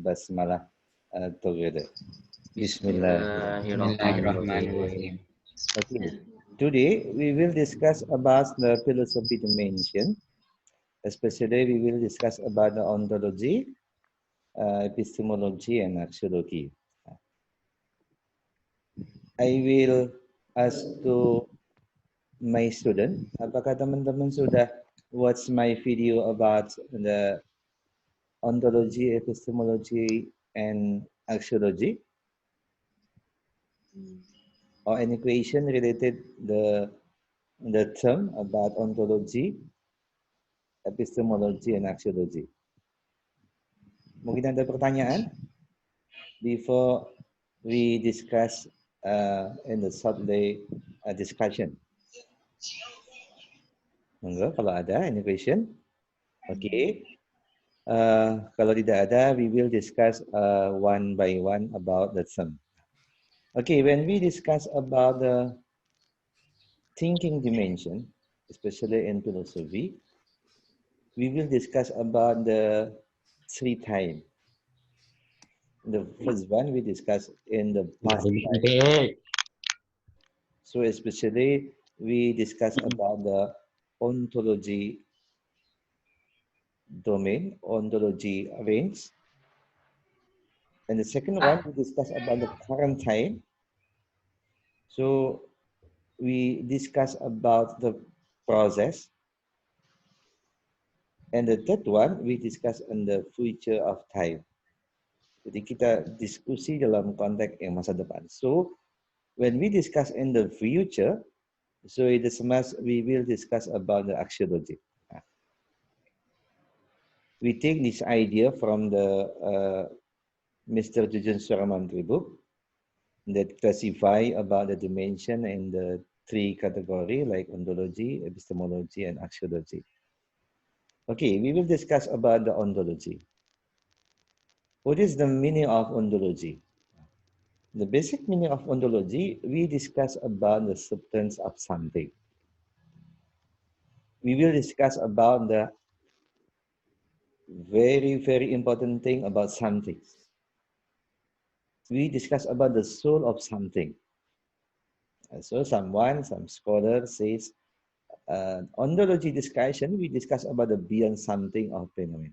basmalah together. Bismillah. Bismillahirrahmanirrahim. Okay. Today we will discuss about the philosophy dimension. Especially we will discuss about the ontology, epistemology, and axiology. I will ask to my student, apakah teman-teman sudah watch my video about the ontology, epistemology, and axiology? Or any question related the term about ontology, epistemology, and axiology? Mungkin ada pertanyaan before we discuss in the Saturday discussion. Monggo kalau ada any question. Okay. Kalau tidak ada, we will discuss one by one about the term. Okay, when we discuss about the thinking dimension, especially in philosophy, we will discuss about the three time. The first one we discuss in the past time. So especially we discuss about the ontology domain, ontology range. And the second one we discuss about the current time. So we discuss about the process. And the third one, we discuss on the future of time. Jadi kita diskusi dalam konteks yang masa depan. So when we discuss in the future, so it is must we will discuss about the axiology. We take this idea from the Mr. Jujen Suramantri book that classify about the dimension in the three category like ontology, epistemology, and axiology. Okay, we will discuss about the ontology. What is the meaning of ontology? The basic meaning of ontology, we discuss about the substance of something. We will discuss about the very, very important thing about something. We discuss about the soul of something. So some scholar says, ontology discussion, we discuss about the beyond something of phenomenon.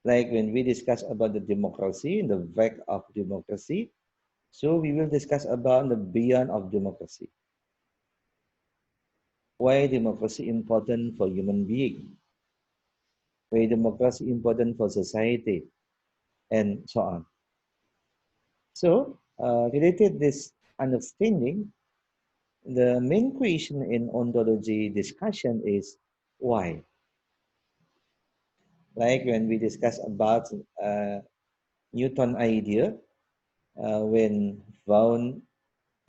Like when we discuss about the democracy, the wreck of democracy, so we will discuss about the beyond of democracy. Why democracy important for human being? Why democracy important for society? And so on. So, related this understanding, the main question in ontology discussion is why? Like when we discuss about Newton idea, when found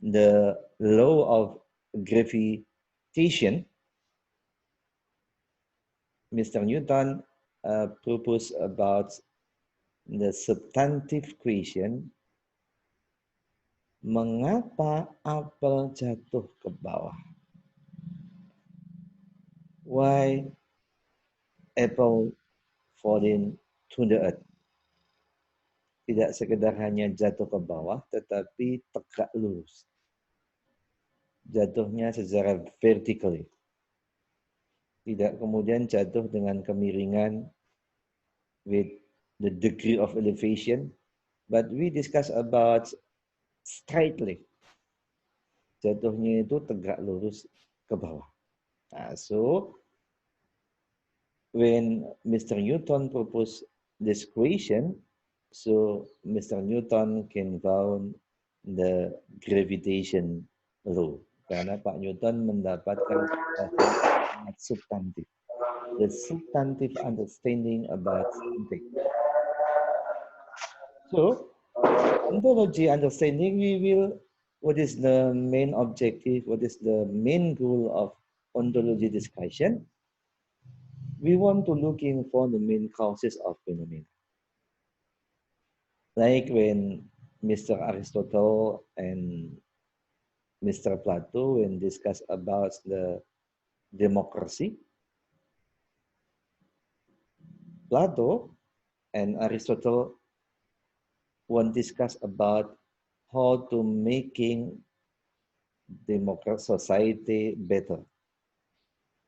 the law of gravitation, Mr. Newton proposed about the substantive question, mengapa apel jatuh ke bawah? Why apple falling to the earth? Tidak sekedar hanya jatuh ke bawah, tetapi tegak lurus. Jatuhnya secara vertically. Tidak kemudian jatuh dengan kemiringan with the degree of elevation, but we discuss about straightly. Jatuhnya itu tegak lurus ke bawah. So, when Mr. Newton proposed this equation, so Mr. Newton can found the gravitation law. Karena Pak Newton mendapatkan substantif. The substantive understanding about something. So, ontology understanding, what is the main objective, what is the main goal of ontology discussion? We want to looking for the main causes of phenomena. Like when Mr. Aristotle and Mr. Plato, when discuss about the democracy, Plato and Aristotle want discuss about how to making democratic society better.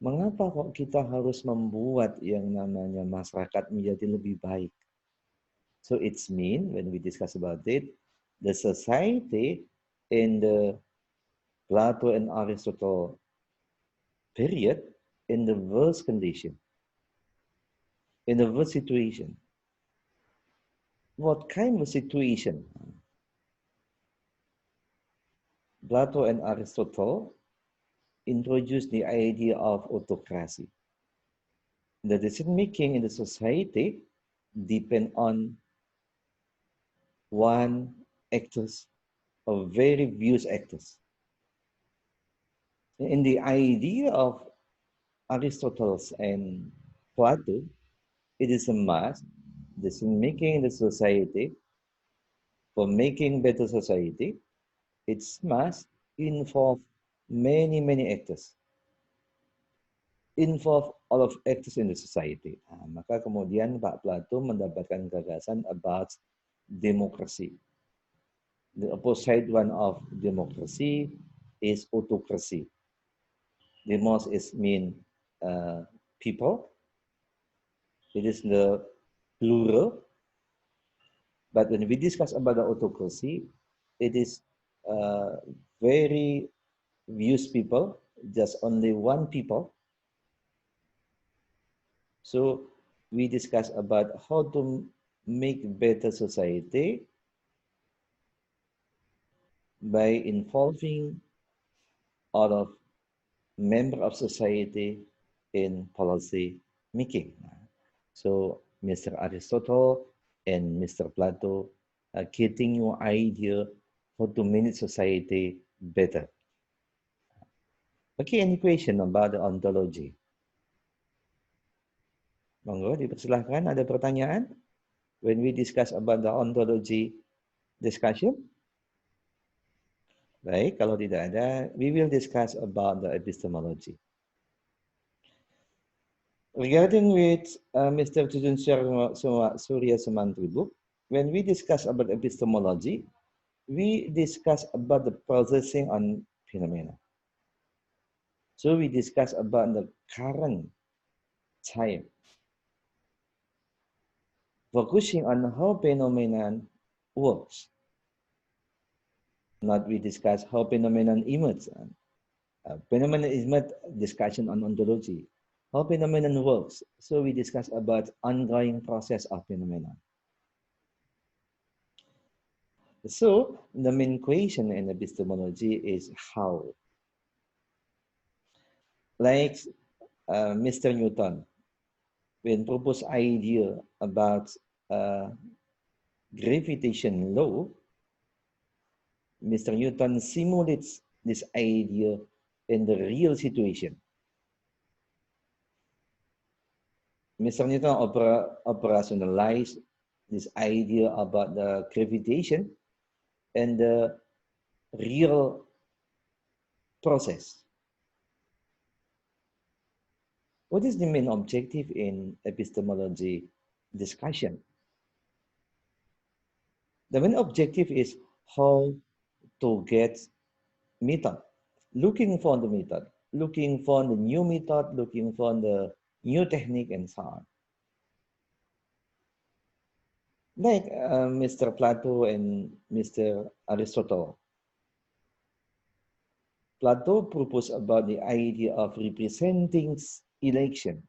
Mengapa kok kita harus membuat yang namanya masyarakat menjadi lebih baik? So it's mean when we discuss about it, the society in the Plato and Aristotle period in the worst condition, in the worst situation. What kind of situation? Plato and Aristotle introduced the idea of autocracy. The decision making in the society depend on one actors or very few actors. In the idea of Aristotle and Plato, it is a must decision making in the society for making better society. It's must involve many actors. Involve all of actors in the society. Maka kemudian Pak Plato mendapatkan gagasan about democracy. The opposite one of democracy is autocracy. Demos is mean people. It is the plural. But when we discuss about the autocracy, it is very used people, just only one people. So we discuss about how to make better society by involving all of member of society in policy making. So Mr. Aristotle and Mr. Plato are getting your idea how to manage society better. Okay, any question about the ontology? Monggo, dipersilahkan. Ada pertanyaan? When we discuss about the ontology discussion? Baik, kalau tidak ada, we will discuss about the epistemology. Regarding with Mr. Tujun Surya Sumantri book, when we discuss about epistemology, we discuss about the processing on phenomena. So we discuss about the current time, focusing on how phenomenon works. Not we discuss how phenomenon emerge. Phenomenon emerge discussion on ontology. How phenomenon works. So we discuss about ongoing process of phenomenon. So the main question in epistemology is how. Like Mr. Newton, when proposed idea about gravitation law, Mr. Newton simulates this idea in the real situation. Mr. Newton operationalized this idea about the gravitation and the real process. What is the main objective in epistemology discussion? The main objective is how to get method, looking for the method, looking for the new method, looking for the new technique and so on. Like Mr. Plato and Mr. Aristotle. Plato proposed about the idea of representing election.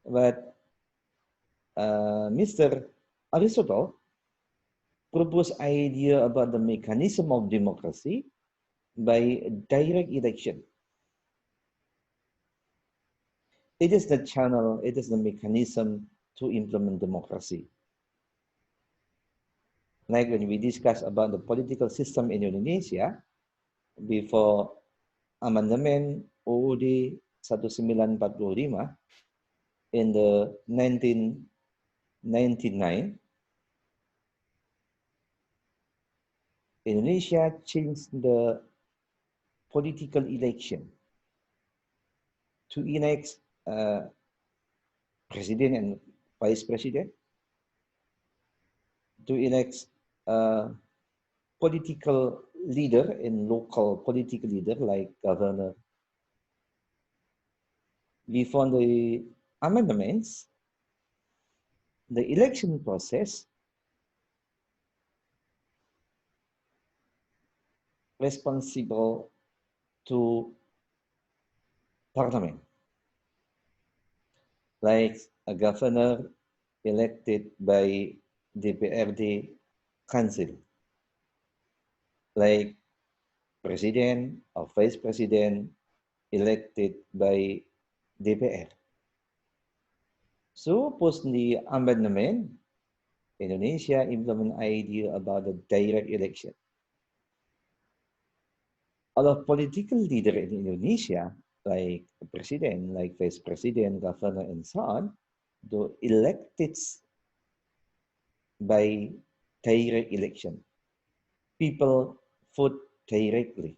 But Mr. Aristotle proposed idea about the mechanism of democracy by direct election. It is the channel, it is the mechanism to implement democracy. Like when we discuss about the political system in Indonesia, before Amandemen UUD 1945 in the 1999, Indonesia changed the political election to enact president and vice president, to elect a political leader and local political leader like governor. Before the amendments, the election process responsible to parliament, like a governor elected by DPRD council, like president or vice president elected by DPR. So post the amendment, Indonesia implement idea about the direct election. A lot of political leader in Indonesia, like the president, like vice president, governor, and so on, do elected by direct election. People vote directly.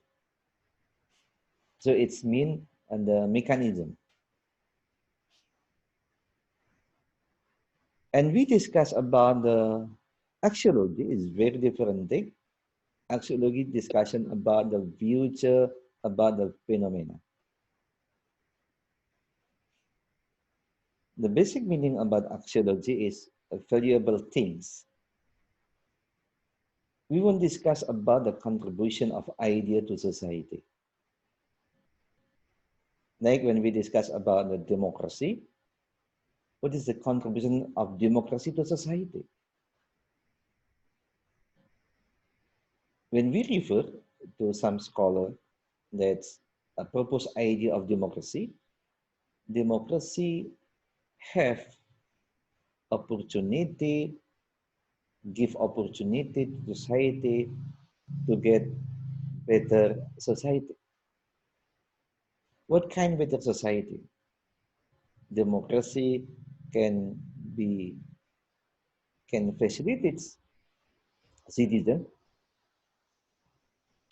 So it's mean and the mechanism. And we discuss about the axiology is very different thing. Axiology discussion about the future, about the phenomena. The basic meaning about axiology is valuable things. We will discuss about the contribution of idea to society. Like when we discuss about the democracy, what is the contribution of democracy to society? When we refer to some scholar that's a proposed idea of democracy, democracy have opportunity, give opportunity to society to get better society. What kind of better society? Democracy can be can facilitate citizen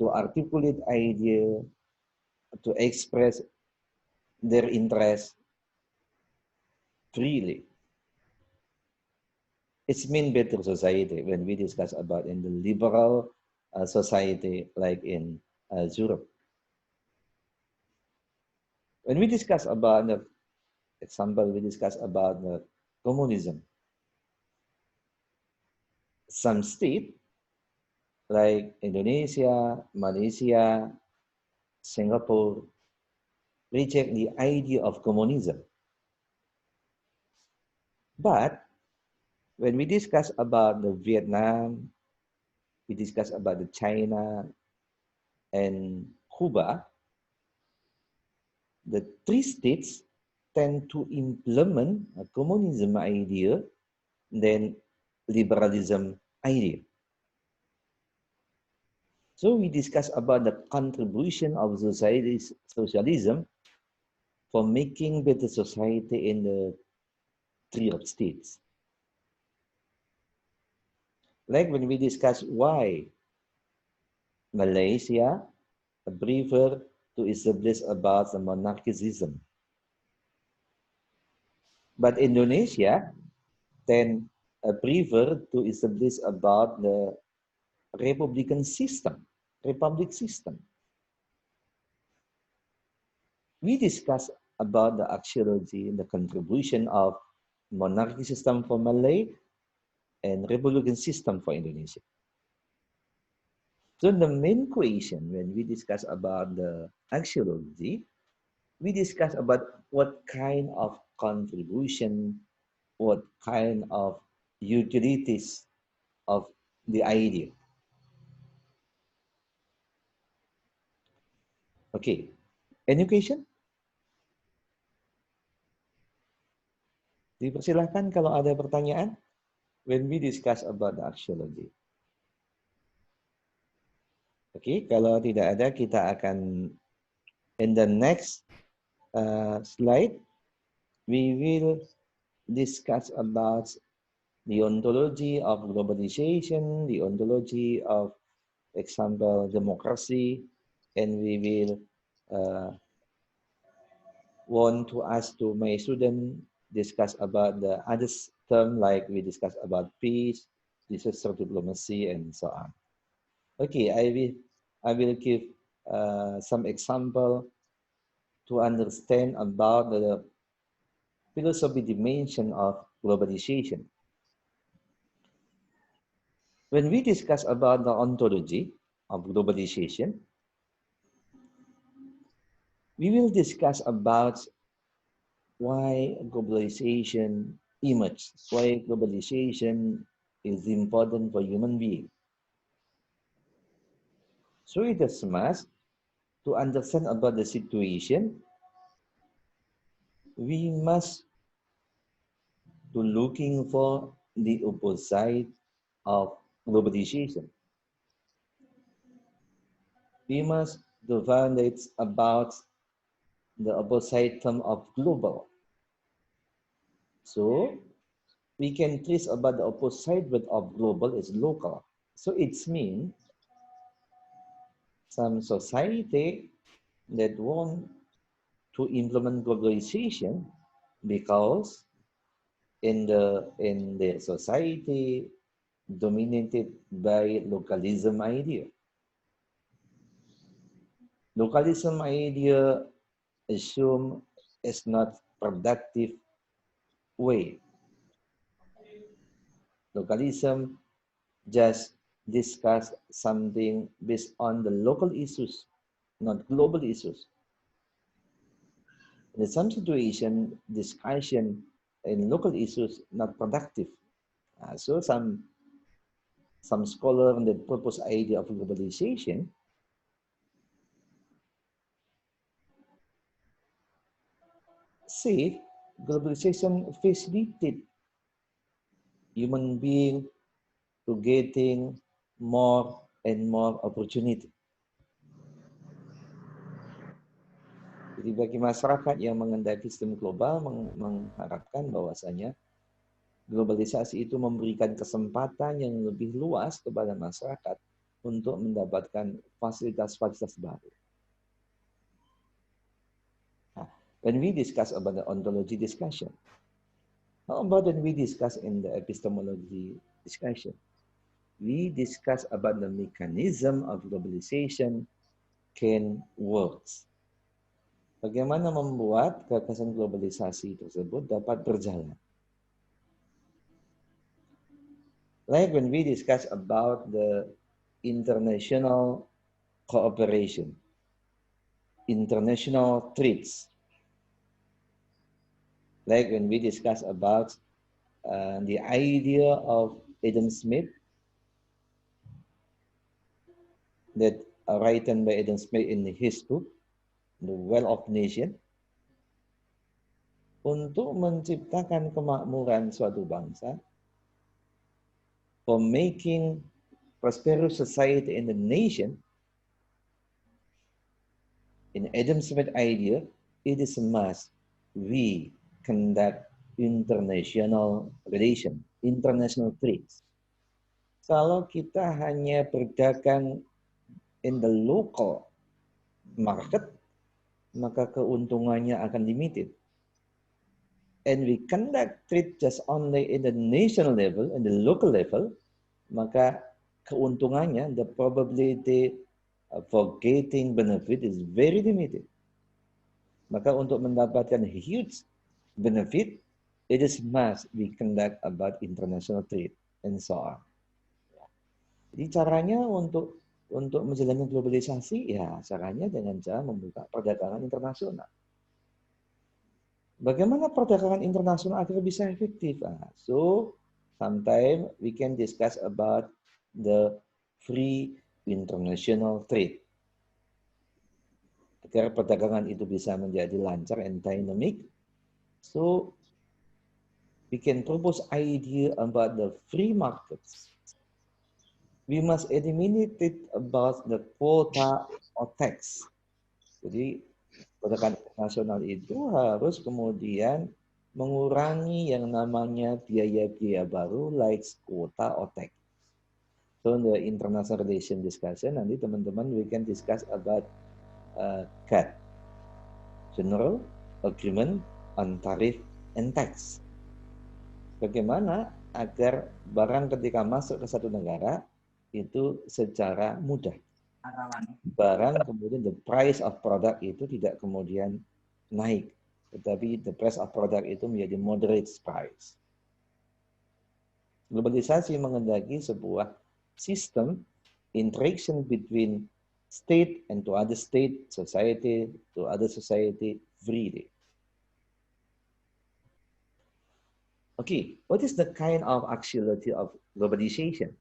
to articulate idea, to express their interest freely. It's mean better society when we discuss about in the liberal society like in Europe. When we discuss about the example, we discuss about the communism. Some state like Indonesia, Malaysia, Singapore reject the idea of communism. But when we discuss about the Vietnam, we discuss about the China and Cuba, the three states tend to implement a communism idea than liberalism idea. So we discuss about the contribution of socialism for making better society in the three of states. Like when we discuss why Malaysia prefer to establish about the monarchism, but Indonesia then prefer to establish about the republican system, republic system. We discuss about the axiology, the contribution of monarchy system for Malay and republican system for Indonesia. So the main question when we discuss about the axiology, we discuss about what kind of contribution, what kind of utilities of the idea. Okay, any question? Dipersilahkan kalau ada pertanyaan when we discuss about the axiology. Okay, kalau tidak ada kita akan in the next slide we will discuss about the ontology of globalization, the ontology of example democracy, and we will want to ask to my student discuss about the other term, like we discuss about peace, disaster diplomacy, and so on. Okay, I will give some example to understand about the philosophy dimension of globalization. When we discuss about the ontology of globalization, we will discuss about why globalization emerged, why globalization is important for human beings. So it is must to understand about the situation, we must to looking for the opposite of globalization. We must to find out about the opposite term of global. So we can trace about the opposite word of global is local. So it's mean some society that want to implement globalization because in the society dominated by localism idea. Localism idea assume is not productive way. Localism just discuss something based on the local issues, not global issues. In some situation, discussion in local issues not productive. So some scholar on the purpose idea of globalization say globalization facilitated human being to getting more and more opportunity. Jadi bagi masyarakat yang mengendaki sistem global mengharapkan bahwasanya globalisasi itu memberikan kesempatan yang lebih luas kepada masyarakat untuk mendapatkan fasilitas-fasilitas baru. Nah, when we discuss about the ontology discussion, how about when we discuss in the epistemology discussion? We discuss about the mechanism of globalization can works. Bagaimana membuat gagasan globalisasi tersebut dapat berjalan. Like when we discuss about the international cooperation, international treaties. Like when we discuss about the idea of Adam Smith, that written by Adam Smith in his book, The Wealth of Nation, untuk menciptakan kemakmuran suatu bangsa, for making prosperous society in the nation, in Adam Smith idea, it is a must we conduct international relation, international trades. Kalau kita hanya berdagang in the local market, maka keuntungannya akan limited. And we conduct trade just only in the national level, in the local level, maka keuntungannya, the probability for getting benefit is very limited. Maka untuk mendapatkan huge benefit, it is must we conduct about international trade and so on. Jadi caranya untuk menjalankan globalisasi, ya caranya dengan cara membuka perdagangan internasional. Bagaimana perdagangan internasional agar bisa efektif? So, sometimes we can discuss about the free international trade. Agar perdagangan itu bisa menjadi lancar and dynamic, so we can propose idea about the free markets. We must eliminate it about the quota or tax. Jadi perdagangan internasional itu harus kemudian mengurangi yang namanya biaya-biaya baru like quota or tax. So in the international relation discussion nanti teman-teman we can discuss about GATT, General Agreement on Tariff and tax. Bagaimana agar barang ketika masuk ke satu negara itu secara mudah. Barang kemudian the price of product itu tidak kemudian naik, tetapi the price of product itu menjadi moderate price. Globalisasi menghendaki sebuah sistem interaction between state and to other state, society to other society freely. Okay, what is the kind of axiology of globalization?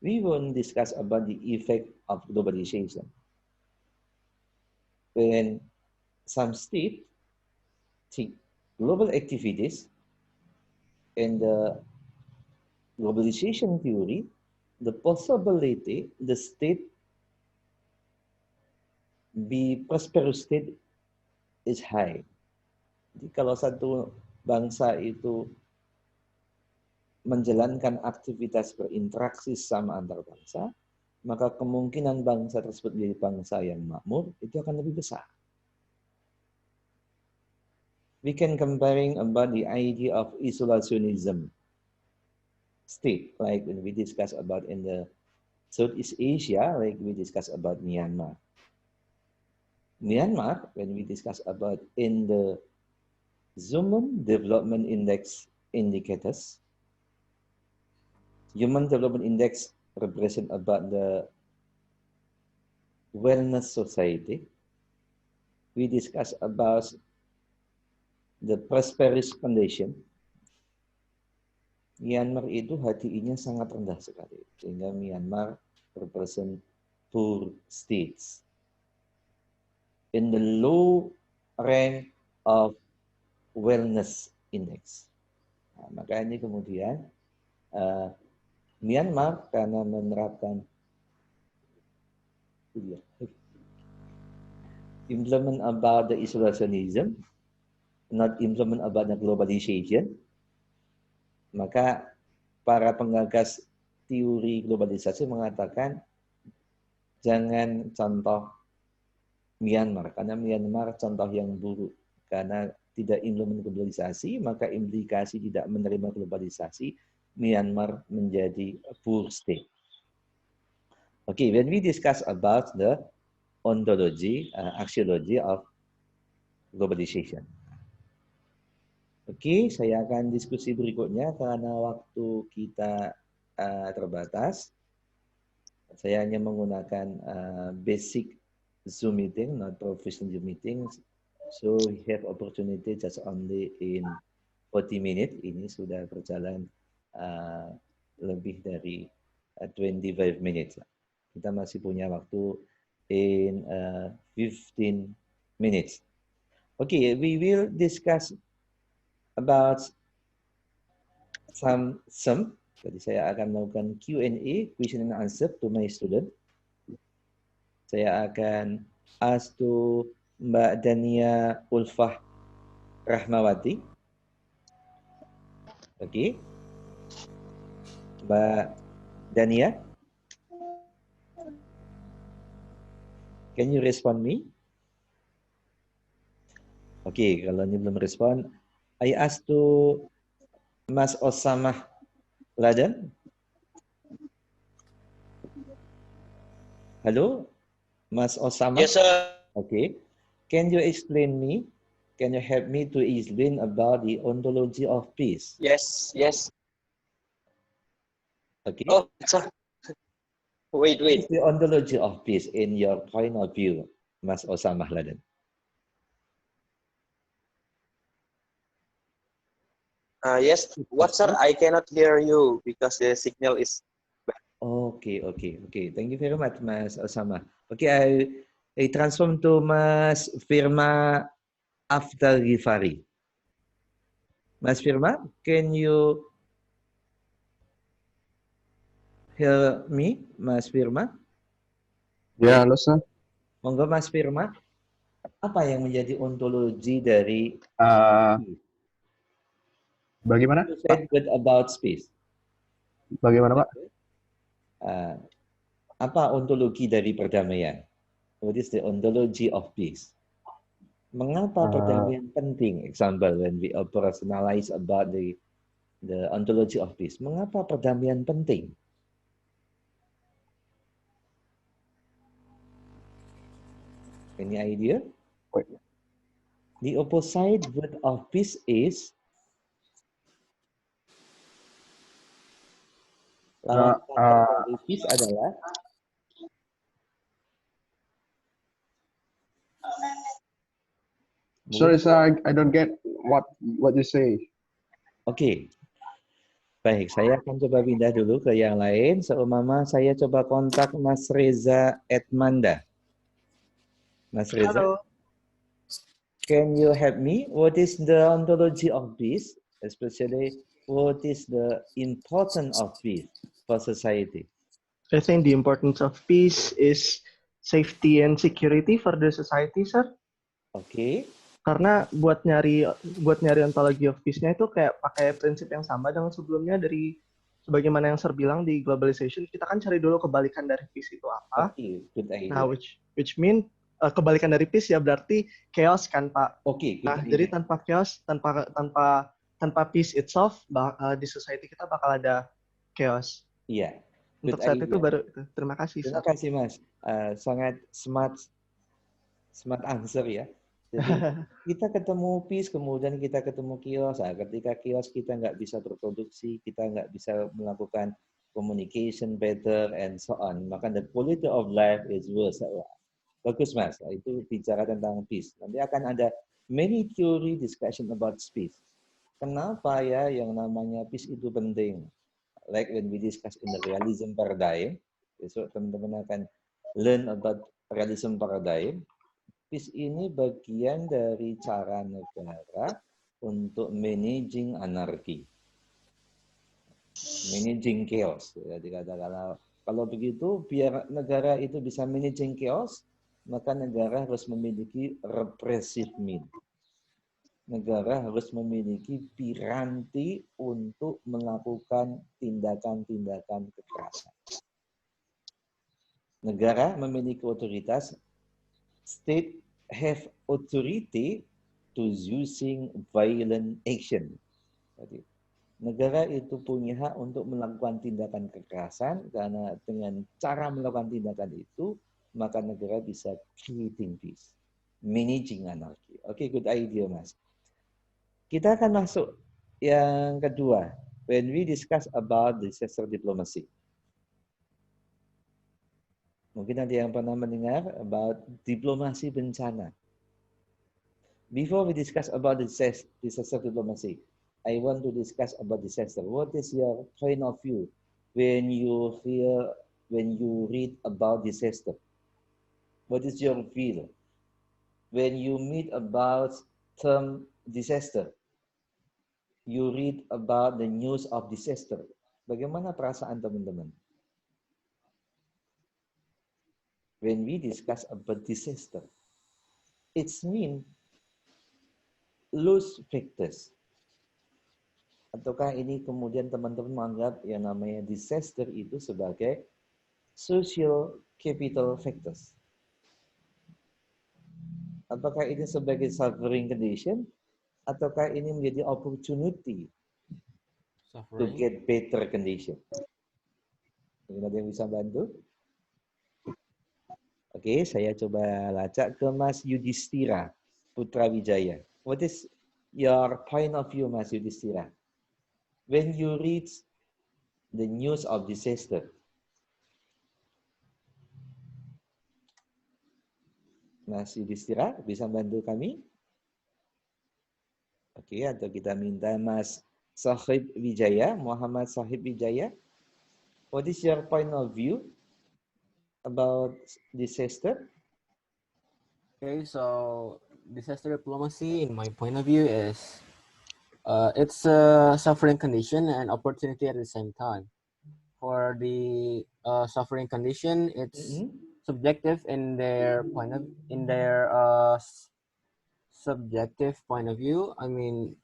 We will discuss about the effect of globalization. When some state take global activities and the globalization theory, the possibility the state be prosperous state is high. Jadi kalau satu bangsa itu menjalankan aktivitas berinteraksi sama antar bangsa, maka kemungkinan bangsa tersebut menjadi bangsa yang makmur itu akan lebih besar. We can comparing about the idea of isolationism state, like when we discuss about in the Southeast Asia, like we discuss about Myanmar. Myanmar, when we discuss about in the Human Development Index indicators, Human Development Index represent about the wellness society. We discuss about the prosperous condition. Myanmar itu HDI-nya sangat rendah sekali, sehingga Myanmar represent poor states. In the low rank of wellness index. Nah, maka ini kemudian Myanmar karena menerapkan implement about the isolationism, not implement about the globalization, maka para penggagas teori globalisasi mengatakan jangan contoh Myanmar, karena Myanmar contoh yang buruk. Karena tidak implement globalisasi, maka implikasi tidak menerima globalisasi, Myanmar menjadi poor state. Okay, when we discuss about the ontology, axiology of globalization. Oke, saya akan diskusi berikutnya karena waktu kita terbatas. Saya hanya menggunakan basic Zoom meeting, not professional Zoom meeting. So we have opportunity just only in 40 minutes. Ini sudah berjalan lebih dari 25 minutes. Kita masih punya waktu in 15 minutes. Okay, we will discuss about some. Jadi saya akan melakukan Q&A, question and answer to my student. Saya akan ask to Mbak Dania Ulfah Rahmawati. Oke. Mbak Dania, can you respond me? Oke, kalau ini belum respon, I ask to Mas Osamah Ladan. Halo, Mas Osamah. Yes, sir. Okay. Can you explain me? Can you help me to explain about the ontology of peace? Yes, yes. Okay. Oh, sir. Wait. What is the ontology of peace in your point of view, Mas Osamah Ladan? Yes. What, sir? I cannot hear you because the signal is bad. Okay. Thank you very much, Mas Osama. Okay, I transform to Mas Firma Afdal Ghifari. Mas Firma, can you hear me, Mas Firma? Ya, halo, Sir. Monggo, Mas Firma. Apa yang menjadi ontologi dari Bagaimana? you said good about space? Bagaimana, Pak? Apa ontologi dari perdamaian? What is the ontology of peace? Mengapa perdamaian penting? Example, when we operationalize about the ontology of peace. Mengapa perdamaian penting? Any idea? Wait. The opposite word of peace is lawan kata dari peace adalah sorry, sir, I don't get what you say. Oke. Baik, saya akan coba pindah dulu ke yang lain. Seumpama saya coba kontak Mas Reza Edmanda. Mas Reza, Halo. can you help me? What is the ontology of peace? Especially, what is the importance of peace for society? I think the importance of peace is safety and security for the society, sir. Oke. Karena buat nyari ontology of peace-nya itu kayak pakai prinsip yang sama dengan sebelumnya dari sebagaimana yang sir bilang di globalization, kita kan cari dulu kebalikan dari peace itu apa. Oke, good idea. Nah, which mean kebalikan dari peace ya berarti chaos kan, Pak. Oke, good Nah, idea. jadi tanpa chaos, tanpa peace itself, di society kita bakal ada chaos. Iya. Untuk saat itu baru itu. Terima kasih, Terima sir. kasih, Mas. Sangat smart answer ya. Jadi kita ketemu peace, kemudian kita ketemu chaos. Nah, ketika chaos kita nggak bisa berproduksi, kita nggak bisa melakukan communication better and so on. Maka the quality of life is worse. Bagus, Mas. Itu bicara tentang peace. Nanti akan ada many theory discussion about peace. Kenapa ya yang namanya peace itu penting? Like when we discuss in the realism paradigm, besok teman-teman akan learn about realism paradigm. Peace ini bagian dari cara negara untuk managing anarki, managing chaos. Jadi katakanlah kalau begitu biar negara itu bisa managing chaos, maka negara harus memiliki repressive means. Negara harus memiliki piranti untuk melakukan tindakan-tindakan kekerasan. Negara memiliki otoritas. State have authority to using violent action. Jadi, negara itu punya hak untuk melakukan tindakan kekerasan karena dengan cara melakukan tindakan itu maka negara bisa creating peace, managing anarchy. Oke, good idea, Mas. Kita akan masuk yang kedua. When we discuss about disaster diplomacy. Mungkin ada yang pernah mendengar about diplomasi bencana. Before we discuss about disaster diplomacy, I want to discuss about disaster. What is your point of view when you read about disaster? What is your feel when you meet about term disaster? You read about the news of disaster. Bagaimana perasaan teman-teman? When we discuss about disaster, it's mean loose factors. Ataukah ini kemudian teman-teman menganggap yang namanya disaster itu sebagai social capital factors? Apakah ini sebagai suffering condition? Ataukah ini menjadi opportunity to get better condition? Ada yang bisa bantu? Oke, saya coba lacak ke Mas Yudhistira Putra Wijaya. What is your point of view, Mas Yudhistira? When you read the news of disaster, Mas Yudhistira bisa bantu kami? Oke, atau kita minta Mas Sahib Wijaya, Muhammad Sahib Wijaya. What is your point of view about disaster? Okay, so disaster diplomacy, in my point of view, is it's a suffering condition and opportunity at the same time. For the suffering condition, it's subjective in their subjective point of view. I mean,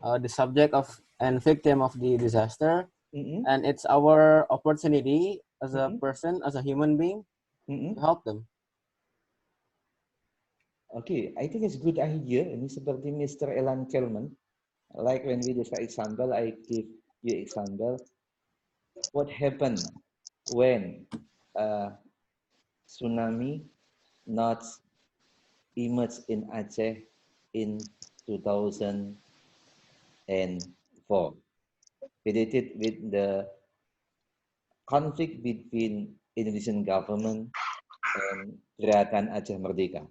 the subject of and victim of the disaster, and it's our opportunity as a person, as a human being, to help them. Okay, I think it's a good idea. Ini seperti Mr. Elan Kelman. Like when we discuss example, I give you example. What happened when tsunami not emerged in Aceh in 2004, related with the conflict between Indonesian government and Gerakan Aceh Merdeka.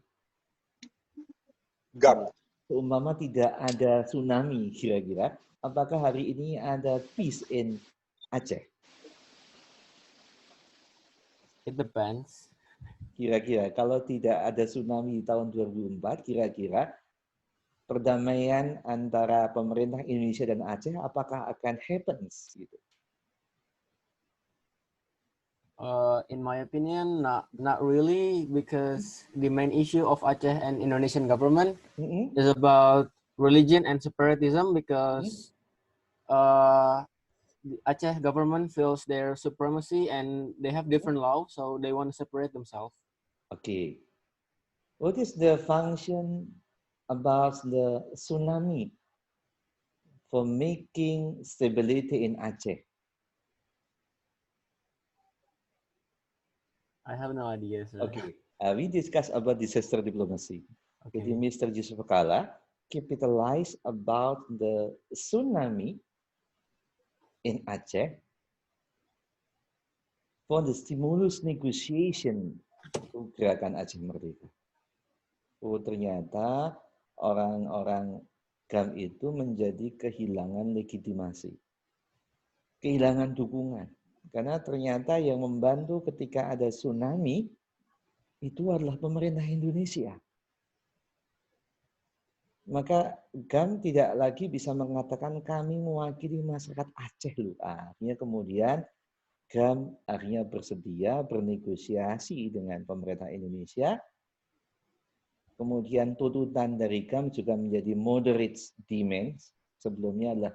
GAM. Seumpama tidak ada tsunami kira-kira, apakah hari ini ada peace in Aceh? It depends. Kira-kira kalau tidak ada tsunami di tahun 2004, kira-kira perdamaian antara pemerintah Indonesia dan Aceh apakah akan happens gitu? In my opinion, not really, because the main issue of Aceh and Indonesian government is about religion and separatism, because the Aceh government feels their supremacy and they have different laws, so they want to separate themselves. Okay. What is the function about the tsunami for making stability in Aceh? I have no idea, sir. Okay. We discuss about disaster diplomacy. Okay. Jadi Mr. Yusuf Kala capitalize about the tsunami in Aceh for the stimulus negotiation untuk Gerakan Aceh Merdeka. Oh, ternyata orang-orang GAM itu menjadi kehilangan legitimasi, kehilangan dukungan. Karena ternyata yang membantu ketika ada tsunami itu adalah pemerintah Indonesia. Maka GAM tidak lagi bisa mengatakan kami mewakili masyarakat Aceh loh. Akhirnya kemudian GAM akhirnya bersedia bernegosiasi dengan pemerintah Indonesia. Kemudian tuntutan dari GAM juga menjadi moderate demands. Sebelumnya adalah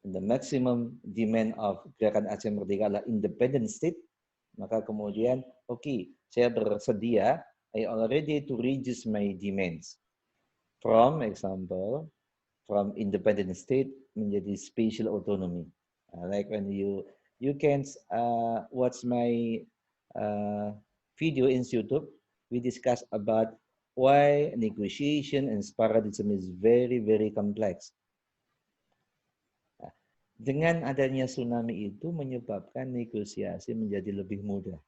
the maximum demand of Gerakan Aceh Merdeka adalah independent state. Maka kemudian, okay, saya bersedia, I already to reduce my demands. From example, from independent state menjadi spatial autonomy. Like when you can watch my video in YouTube, we discuss about why negotiation and separatism is very, very complex. Dengan adanya tsunami itu menyebabkan negosiasi menjadi lebih mudah.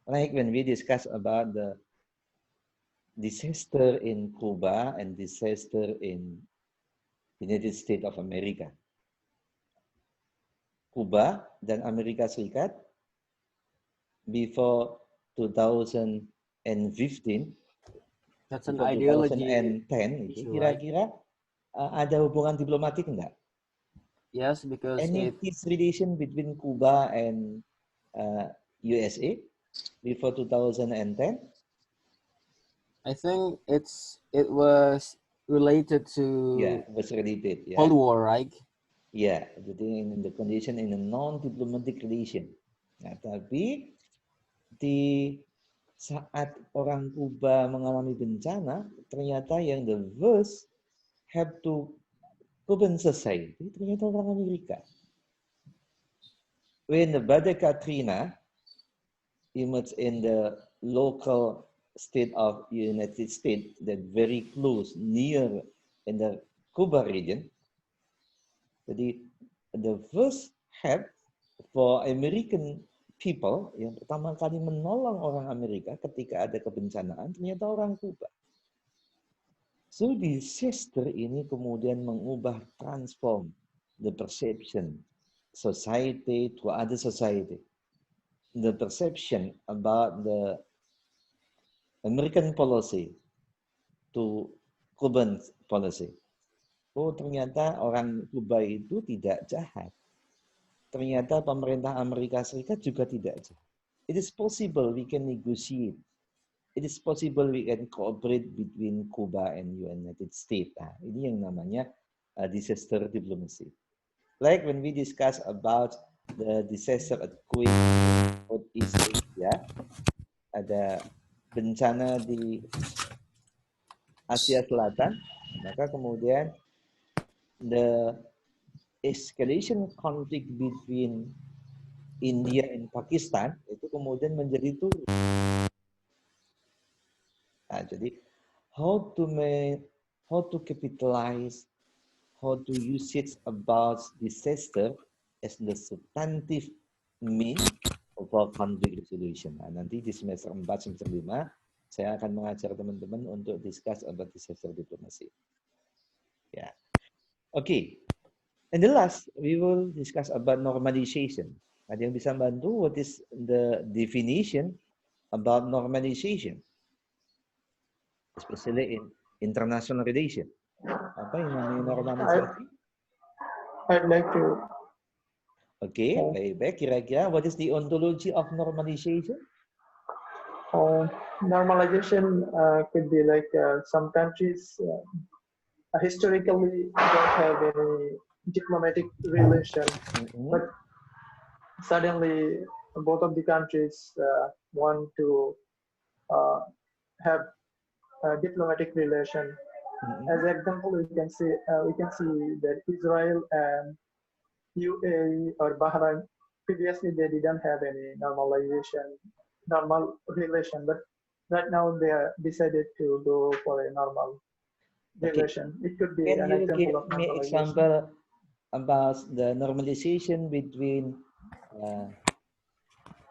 Like when we discuss about the disaster in Cuba and disaster in United States of America. Cuba dan Amerika Serikat before 2015, That's an before ideology 2010 itu issue, kira-kira ada hubungan diplomatik enggak? Yes, because Any peace relation between Cuba and USA before 2010? I think it was related to Was related. Cold War, right? Ya, jadi in the condition in a non-diplomatic relation. Nah, tapi di saat orang Kuba mengalami bencana, ternyata yang the worst have to Cuban society, ternyata orang Amerika. When the badai Katrina emerged in the local state of United States that very close, near in the Cuba region, jadi the first help for American people yang pertama kali menolong orang Amerika ketika ada kebencanaan ternyata orang Kuba. So disaster ini kemudian mengubah transform the perception society to other society. The perception about the American policy to Cuban policy. Oh, ternyata orang Kuba itu tidak jahat. Ternyata pemerintah Amerika Serikat juga tidak jahat. It is possible we can negotiate. It is possible we can cooperate between Cuba and United States. Nah, ini yang namanya disaster diplomacy. Like when we discuss about the disaster earthquake in East Asia, ada bencana di Asia Selatan, maka kemudian the escalation conflict between India and Pakistan itu kemudian menjadi turun. Nah, jadi how to capitalize, how to use it about disaster as the substantive mean of our conflict resolution. Nah, nanti di semester 4, semester 5, saya akan mengajar teman-teman untuk discuss about disaster diplomacy. Ya. Okay. And the last, we will discuss about normalization. Ada yang bisa bantu what is the definition about normalization? Especially in international relation. Apa yang namanya normalisasi? I'd like to. Okay, baik-baik. Kira-kira what is the ontology of normalization? Normalization could be like some countries historically don't have any diplomatic relation, but suddenly both of the countries want to have a diplomatic relation. As an example, we can see that Israel and UAE or Bahrain previously they didn't have any normal relation, but right now they are decided to go for a normal relation. It could be an example of normalization. Can you give me example about the normalization between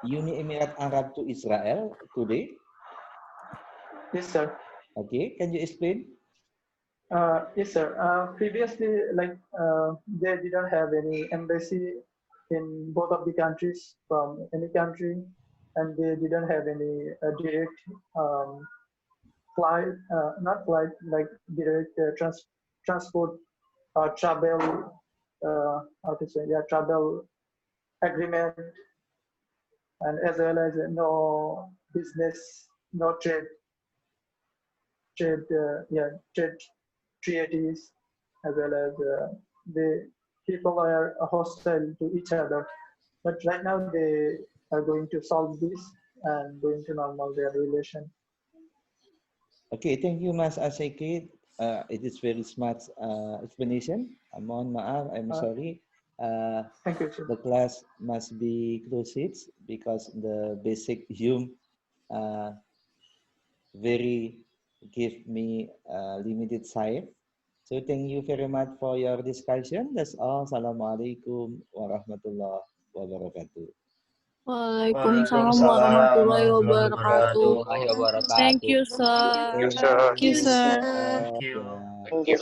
Uni Emirat Arab to Israel today? Yes, sir. Okay, can you explain? Yes, sir. Previously, like they didn't have any embassy in both of the countries from any country, and they didn't have any direct flight, not flight, like direct transport travel, how to say, yeah, travel agreement, and as well as no business, no trade treaties, as well as the people are hostile to each other. But right now they are going to solve this and going to normal their relation. Okay, thank you, Mas Aseke. It is very smart explanation. Mohon maaf, I'm sorry. Thank you, sir. The class must be closed because the basic Hume very give me limited time. So thank you very much for your discussion. That's all. Assalamualaikum warahmatullahi wabarakatuh. Waalaikumsalam warahmatullahi wabarakatuh. Thank you, sir. Thank you, sir. Thank you, sir. Thank you. Thank you.